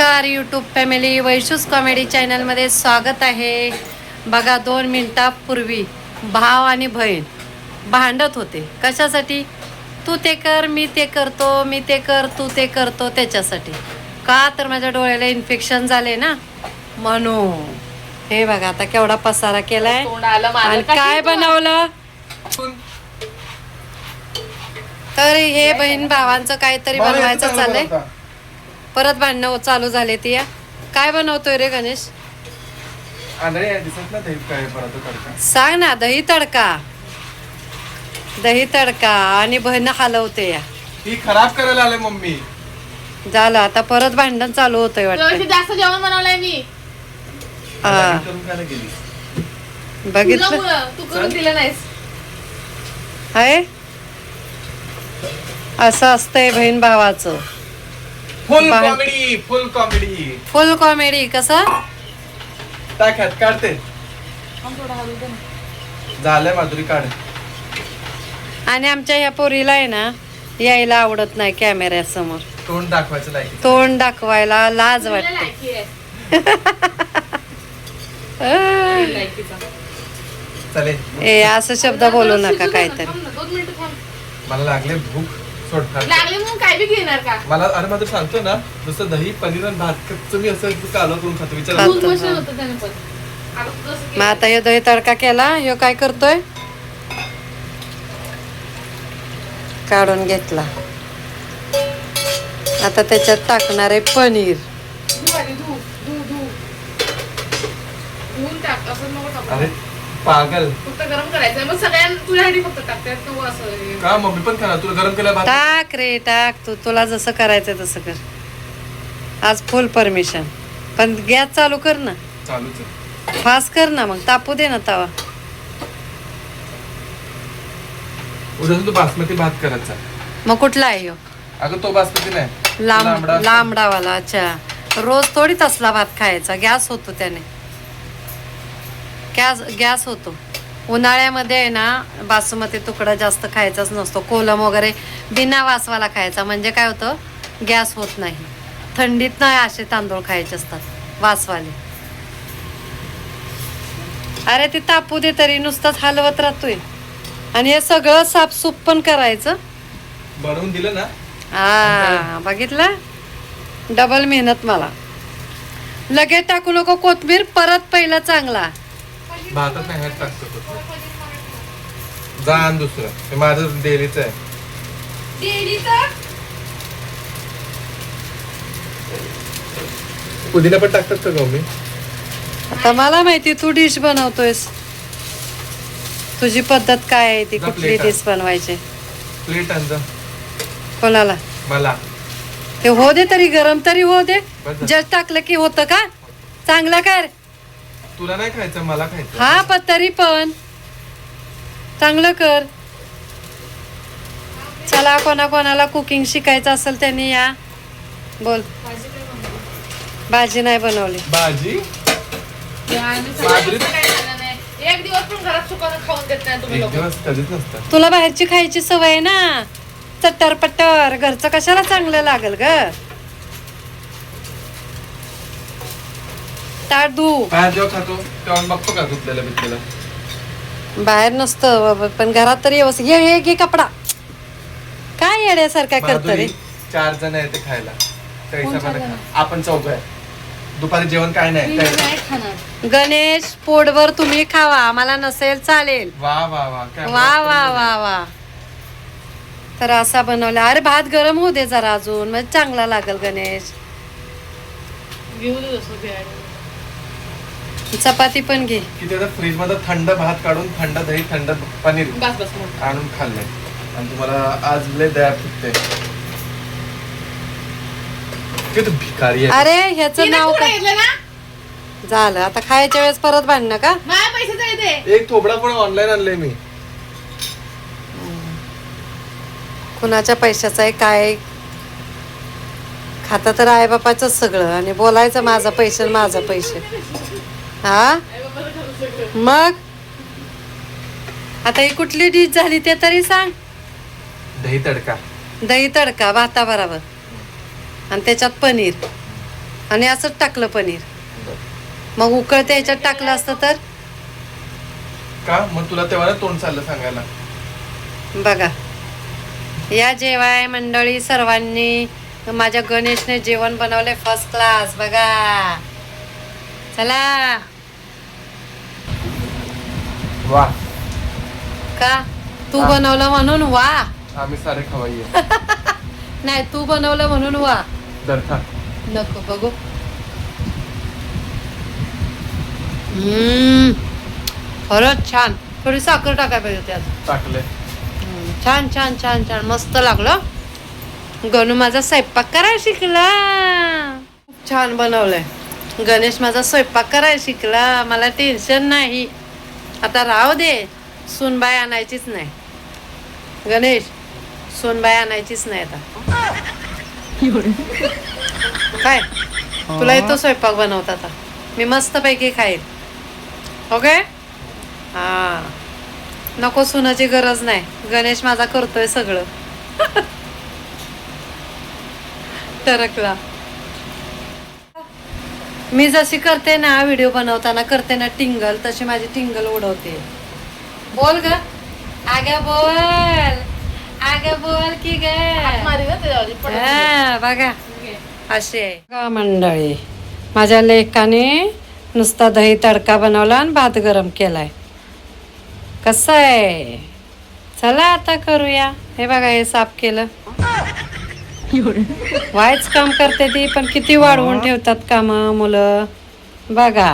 नमस्कार YouTube family, वैशूस comedy चॅनलमध्ये स्वागत आहे. बघा 2 मिनिटापूर्वी भाव आणि बहीण भांडत होते. कशासाठी? तू ते कर, मी ते करतो, मी ते कर, तू ते करतो, त्याच्यासाठी. का तर माझ्या डोळ्याला इन्फेक्शन झाले ना, म्हणून. हे बघा आता केवढा पसारा केलाय आणि काय बनवलं. तर हे बहीण भावांचं काहीतरी बनवायचं चाललंय. परत भांडणं चालू झाले ती. काय बनवतोय रे गणेश? सांग ना. दही तडका. दही तडका आणि बहीण हलवते या. ती खराब करायला आले मम्मी. झालं आता परत भांडण चालू होतंय वाटतं. जास्त जेवण बनवलंय मी. बघितलं तू करून दिलं नाहीस. आहे असं असतंय बहीण भावाचं. फुल कॉमेडी, फुल कॉमेडी, फुल कॉमेडी. कसं टाकात काढते. झालंय माधुरी काढ. आणि आमच्या ह्या पोरीला आहे ना यायला आवडत नाही कॅमेऱ्यासमोर. तोंड दाखवायचं नाही. तोंड दाखवायला लाज वाटते. चालेल. ए असं शब्द बोलू नका काहीतरी. 2 मिनिटं थांब. मला लागले भूक. सोड खा. लागले म्हणून काय बी घेणार का? मला अरे मात्र सांगतो ना, नुसतं दही पनीर आणि भात तुम्ही असं कालवा करून खातो. विचार. दूध मशीन होतं त्याने पण. आता तू जसं मग आता हे दही तडका केला. ह्यो काय करतोय? काढून घेतला. आता त्याच्यात टाकणार आहे पनीर. धू आधी, धू, धू, धू. धुवून टाक, असं नको टाकू. अरे पागल. फक्त गरम करायचं मग सगळ्यांना तुझ्यासाठी फक्त टाकतात नको असं. का मम्मी पण खाणार? तुला गरम केला भात. टाक रे टाक. तुला जसं करायचं तसं कर. आज फुल परमिशन. पण गॅस चालू कर ना. चालूच आहे. फास्ट कर ना, मग तापू दे ना तवा. उद्या तू बासमती भात करायचा. मग कुठला आहे ह्यो? अगं तो बासमती नाही. लांब लांबडावाला. अच्छा. रोज थोडीच असला भात खायचा. गॅस होतो त्याने. गॅस होतो. उन्हाळ्यामध्ये आहे ना बासमती तुकडा जास्त खायचाच नसतो. कोलम वगैरे बिना वासवाला खायचा. म्हणजे काय होतं, गॅस होत नाही. थंडीत नाही असे तांदूळ खायचे असतात वासवाले. अरे ते तापू दे तरी. नुसतंच हलवत राहतोय. आणि हे सगळं साफसूफ पण करायचं. बनवून दिलं ना. हा बघितलं. डबल मेहनत मला. लगेच टाकू नको कोथमीर. परत पहिला चांगला. भातात नाही ह्यात टाकतो. जा आण दुसरं. हे माझं डेलीच आहे. पुदिना पण टाकतात का मम्मी? आता मला माहिती तू डिश बनवतोयस. तुझी पद्धत काय आहे ती? जा कुठली plate आण. डिश बनवायची? प्लेट आण जा. कोणाला? मला. ते हो दे तरी. गरम तरी हो दे. बस. जस्ट टाकलं की होतं का? चांगलं काय रे? तुला नाही खायचं, मला खायचं. हा पण तरी पण चांगलं कर. चला कोणाला कुकिंग शिकायचं असेल त्यांनी या. बोल. भाजी नाही बनवली. भाजी एक दिवस पण घरात सुकानं खाऊन देत नाही तुम्ही एक लोक. दिवस कधीच नसतं. तुला बाहेरची खायची सवय आहे ना. चट्टर पट्टर. घरचं कशाला चांगलं लागल ग? ताट धू. बाहेर जेव्हा खातो तेव्हा बघतो का धुतलेलं बितलेलं. बाहेर नसतं बाबा, पण घरात तरी व्यवस्थित. हे घे कपडा. काय येण्यासारखा करत रे? माधुरी, 4 जण आहे ते खायला. त्या हिशोबाने खा. आपण 4 आहे. दुपारी जेवण काय नाही. मी नाही खाणार. गणेश पोटभर तुम्ही खावा. आम्हाला नसेल चालेल. वा वा वा. काय वा वा वा वा. तर असा बनवला. अरे भात गरम होऊ दे जरा अजून, म्हणजे चांगला लागल गणेश. घेऊ दे जसं घ्यायला. चपाती पण घे. किती आता फ्रीज मध्ये थंड भात काढून थंड दही थंड पनीर बस बस मग. आणून खाल्लंय. आणि तुम्हाला आज लय दया फुटते. किती भिकारी आहे. अरे ह्याचं तिने नाव पुढे काय? घेतलं ना. झालं आता खायच्या वेळेस परत भांडणं का? माझ्या पैशाचं आहे ते. एक थोबडा पण ऑनलाईन आणलंय मी. कुणाच्या पैशाचं आहे काय? खाता तर आई बापाच सगळं आणि बोलायचं माझा पैसे माझा पैसे. हा मग आता ही कुठली डिश झाली ते तरी सांग. दही तडका. दही तडका भाता बरोबर आणि त्याच्यात पनीर. आणि असंच टाकलं पनीर. मग उकळत्या ह्याच्यात टाकलं असतं तर का मग तुला तेव्हा ना तोंड चाललं सांगायला. बघा या जेवाय मंडळी सर्वांनी. माझ्या गणेशने जेवण बनवलंय फर्स्ट क्लास. बघा चला. वा का तू बनवलं म्हणून वा. आम्ही सारे खवाई नाही तू बनवलं म्हणून वा. दरखा नको बघू. खरंच छान. थोडी साखर टाकायला पाहिजे त्यात. टाकले. छान छान छान छान मस्त लागलं. गणू माझा स्वयंपाक करायला शिकला. छान बनवलंय. गणेश माझा स्वयंपाक करायला शिकला. मला टेन्शन नाही. आता राहू दे. सूनबाई आणायचीच नाही. गणेश सूनबाई आणायचीच नाही आता. काय तुला येतो स्वयंपाक बनवता आता. मी मस्तपैकी खाईन. ओके हा. नको सुनाची गरज नाही. गणेश माझा करतोय सगळं. टरकला. मी जशी करते ना व्हिडिओ बनवताना करते ना टिंगल तशी माझी टिंगल उडवते. बोल ग आग्या बोल. आग्या बोल की ग. मारी ना त्याच्यावर, पडत नाही. हा, बघा अशी आहे का मंडळी. माझ्या लेकाने नुसता दही तडका बनवला आणि भात गरम केलाय. कसं आहे. चला आता करूया. हे बघा हे साफ केलं. व्हायच काम करते ती पण किती वाढवून ठेवतात काम मुलं. बघा